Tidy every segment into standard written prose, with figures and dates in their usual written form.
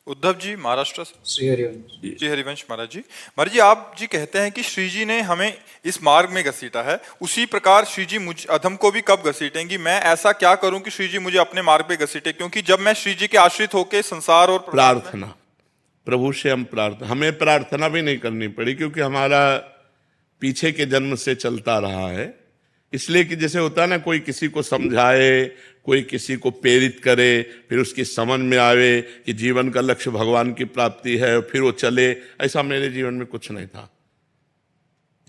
उद्धव जी महाराष्ट्र से। श्री हरिवंश। जी हरिवंश महाराज जी। महाराज जी, आप जी कहते हैं कि श्री जी ने हमें इस मार्ग में घसीटा है, उसी प्रकार श्री जी मुझ अधम को भी कब घसीटेंगी? मैं ऐसा क्या करूं कि श्री जी मुझे अपने मार्ग पे घसीटे? क्योंकि जब मैं श्री जी के आश्रित होकर संसार और प्रार्थना, प्रभु से हम प्रार्थना, हमें प्रार्थना भी नहीं करनी पड़ी क्योंकि हमारा पीछे के जन्म से चलता रहा है। इसलिए कि जैसे होता है ना, कोई किसी को समझाए, कोई किसी को प्रेरित करे, फिर उसकी समझ में आवे कि जीवन का लक्ष्य भगवान की प्राप्ति है, फिर वो चले। ऐसा मेरे जीवन में कुछ नहीं था।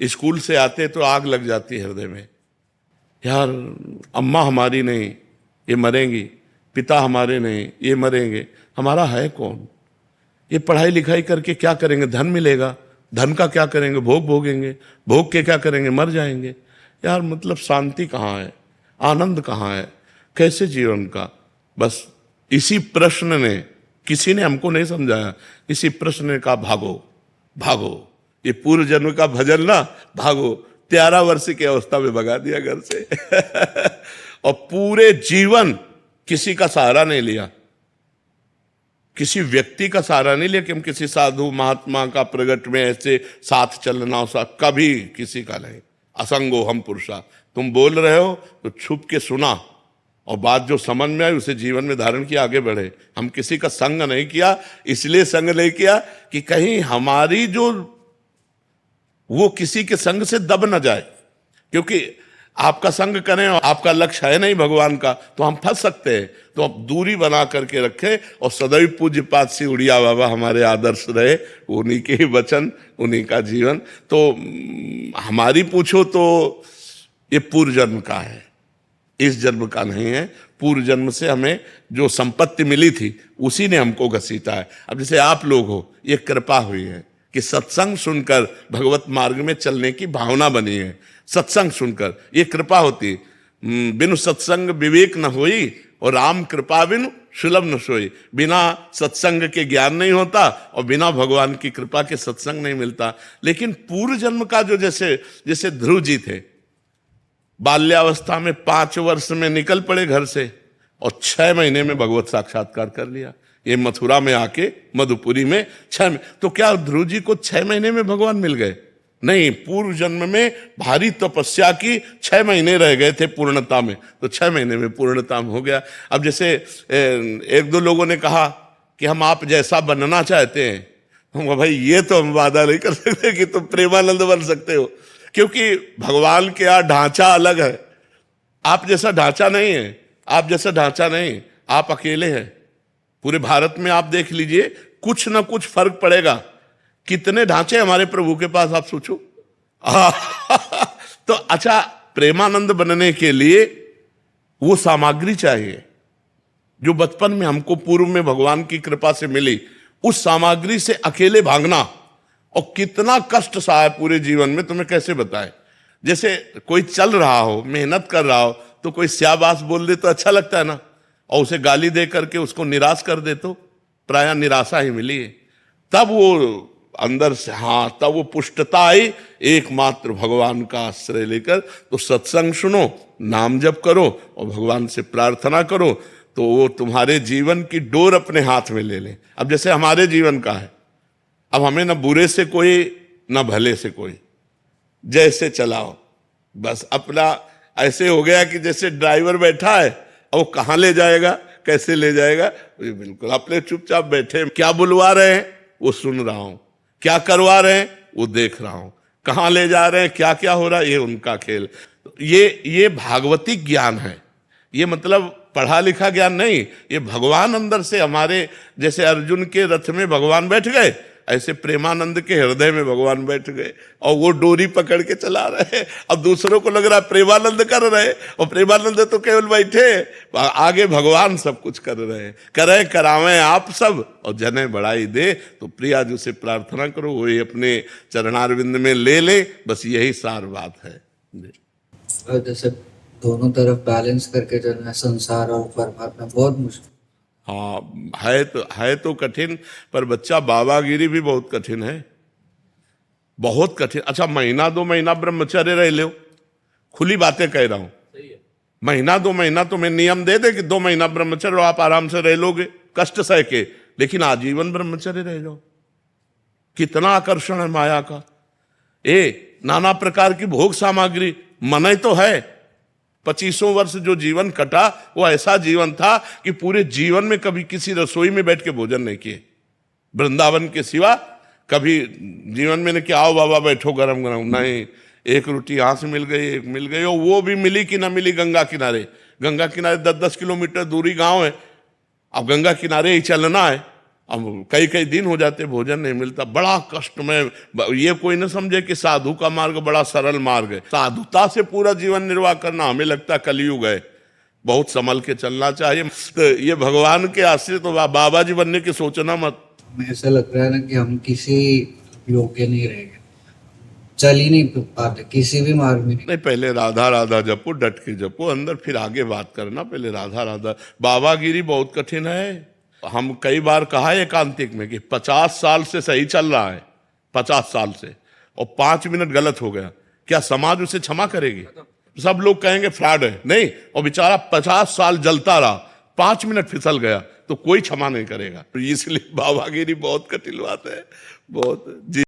स्कूल से आते तो आग लग जाती हृदय में, यार अम्मा हमारी नहीं, ये मरेंगी, पिता हमारे नहीं, ये मरेंगे, हमारा है कौन? ये पढ़ाई लिखाई करके क्या करेंगे? धन मिलेगा, धन का क्या करेंगे? भोग भोगेंगे, भोग के क्या करेंगे? मर जाएंगे। यार मतलब शांति कहाँ है, आनंद कहाँ है, कैसे जीवन का? बस इसी प्रश्न ने, किसी ने हमको नहीं समझाया, इसी प्रश्न ने कहा भागो भागो, ये पूर्व जन्म का भजन ना, भागो। 13 वर्ष की अवस्था में भगा दिया घर से और पूरे जीवन किसी का सहारा नहीं लिया, किसी व्यक्ति का सहारा नहीं लिया कि हम किसी साधु महात्मा का प्रगट में ऐसे साथ चलना हो, सा कभी किसी का नहीं। असंगो हम पुरुषा, तुम बोल रहे हो तो छुप के सुना और बात जो समझ में आई उसे जीवन में धारण किया, आगे बढ़े। हम किसी का संग नहीं किया, इसलिए संग नहीं किया कि कहीं हमारी जो वो किसी के संग से दब न जाए, क्योंकि आपका संग करें और आपका लक्ष्य है नहीं भगवान का तो हम फंस सकते हैं। तो अब दूरी बना करके रखे और सदैव पूज्य पाद से उड़िया बाबा हमारे आदर्श रहे, उन्हीं के ही वचन, उन्हीं का जीवन। तो हमारी पूछो तो ये पूर्व जन्म का है, इस जन्म का नहीं है। पूर्व जन्म से हमें जो संपत्ति मिली थी उसी ने हमको घसीटा है। अब जैसे आप लोग हो, ये कृपा हुई है कि सत्संग सुनकर भगवत मार्ग में चलने की भावना बनी है। सत्संग सुनकर ये कृपा होती। बिनु सत्संग विवेक न होई और राम कृपा बिनु सुलभ न सोई। बिना सत्संग के ज्ञान नहीं होता और बिना भगवान की कृपा के सत्संग नहीं मिलता। लेकिन पूर्व जन्म का जो जैसे ध्रुव जी थे, बाल्यावस्था में 5 वर्ष में निकल पड़े घर से और 6 महीने में भगवत साक्षात्कार कर लिया। ये मथुरा में आके मधुपुरी में 6 में, तो क्या ध्रुव जी को 6 महीने में भगवान मिल गए? नहीं, पूर्व जन्म में भारी तपस्या की, 6 महीने रह गए थे पूर्णता में, तो 6 महीने में पूर्णता में हो गया। अब जैसे 1-2 लोगों ने कहा कि हम आप जैसा बनना चाहते हैं, हम भाई ये तो हम वादा नहीं कर सकते कि तुम प्रेमानंद बन सकते हो, क्योंकि भगवान के यहाँ ढांचा अलग है। आप जैसा ढांचा नहीं है, आप जैसा ढांचा नहीं, आप अकेले हैं। पूरे भारत में आप देख लीजिए, कुछ ना कुछ फर्क पड़ेगा। कितने ढांचे हमारे प्रभु के पास, आप सोचो। तो अच्छा, प्रेमानंद बनने के लिए वो सामग्री चाहिए जो बचपन में हमको पूर्व में भगवान की कृपा से मिली। उस सामग्री से अकेले भागना, और कितना कष्ट सहा है पूरे जीवन में, तुम्हें कैसे बताए। जैसे कोई चल रहा हो, मेहनत कर रहा हो, तो कोई स्याबास बोल दे तो अच्छा लगता है ना, और उसे गाली दे करके उसको निराश कर दे तो प्रायः निराशा ही मिली है। तब वो अंदर से, हाँ, तब वो पुष्टता आई एकमात्र भगवान का आश्रय लेकर। तो सत्संग सुनो, नाम जप करो और भगवान से प्रार्थना करो, तो वो तुम्हारे जीवन की डोर अपने हाथ में ले ले। अब जैसे हमारे जीवन का है, अब हमें न बुरे से कोई न भले से कोई, जैसे चलाओ बस। अपना ऐसे हो गया कि जैसे ड्राइवर बैठा है और वो कहाँ ले जाएगा, कैसे ले जाएगा, ये बिल्कुल अपने चुपचाप बैठे। क्या बुलवा रहे हैं वो सुन रहा हूं, क्या करवा रहे हैं वो देख रहा हूं, कहाँ ले जा रहे हैं, क्या क्या हो रहा है, ये उनका खेल। ये भागवती ज्ञान है। ये मतलब पढ़ा लिखा ज्ञान नहीं, ये भगवान अंदर से हमारे, जैसे अर्जुन के रथ में भगवान बैठ गए, ऐसे प्रेमानंद के हृदय में भगवान बैठ गए और वो डोरी पकड़ के चला रहे। अब दूसरों को लग रहा है प्रेमानंद कर रहे, और प्रेमानंद तो केवल बैठे, आगे भगवान सब कुछ कर रहे हैं। करे करावें आप सब और जने बढ़ाई दे। तो प्रिया जी से प्रार्थना करो, वही अपने चरणारविंद में ले ले, बस यही सार बात है। जैसे दोनों तरफ बैलेंस करके चलना, संसार और परमात्मा, बहुत मुश्किल। हाँ, है तो कठिन, पर बच्चा बाबागिरी भी बहुत कठिन है, बहुत कठिन। अच्छा, 1-2 महीना ब्रह्मचर्य रह लो, खुली बातें कह रहा हूं। 1-2 महीना तुम्हें नियम दे कि 2 महीना ब्रह्मचर्य आप आराम से रह लोगे, कष्ट सह के, लेकिन आजीवन ब्रह्मचर्य रह जाओ। कितना आकर्षण है माया का। नाना प्रकार की भोग सामग्री मन तो है। 25 वर्ष जो जीवन कटा वो ऐसा जीवन था कि पूरे जीवन में कभी किसी रसोई में बैठ के भोजन नहीं किए, वृंदावन के सिवा कभी जीवन में नहीं कि आओ बाबा बैठो गरम गरम, नहीं। एक रोटी यहाँ से मिल गई, एक मिल गई, और वो भी मिली कि ना मिली गंगा किनारे। गंगा किनारे 10-10 किलोमीटर दूरी गांव है, अब गंगा किनारे ही चलना है। अब कई कई दिन हो जाते भोजन नहीं मिलता, बड़ा कष्ट में। ये कोई न समझे कि साधु का मार्ग बड़ा सरल मार्ग है। साधुता से पूरा जीवन निर्वाह करना हमें लगता कलयुग है, बहुत संभल के चलना चाहिए। तो ये भगवान के आश्रित तो बाबा जी बनने की सोचना मत। हमें ऐसा लग रहा है ना कि हम किसी योग्य नहीं रह गए, चल ही नहीं पाते किसी भी मार्ग में। नहीं, पहले राधा राधा जपो, डट के जपो अंदर, फिर आगे बात करना। पहले राधा राधा। बाबागिरी बहुत कठिन है। हम कई बार कहा है एकांतिक में कि 50 साल से सही चल रहा है, 50 साल से, और 5 मिनट गलत हो गया, क्या समाज उसे क्षमा करेगी? सब लोग कहेंगे फ्रॉड है, नहीं। और बेचारा 50 साल जलता रहा, 5 मिनट फिसल गया तो कोई क्षमा नहीं करेगा। इसलिए बाबागिरी बहुत कठिन बात है, बहुत जी।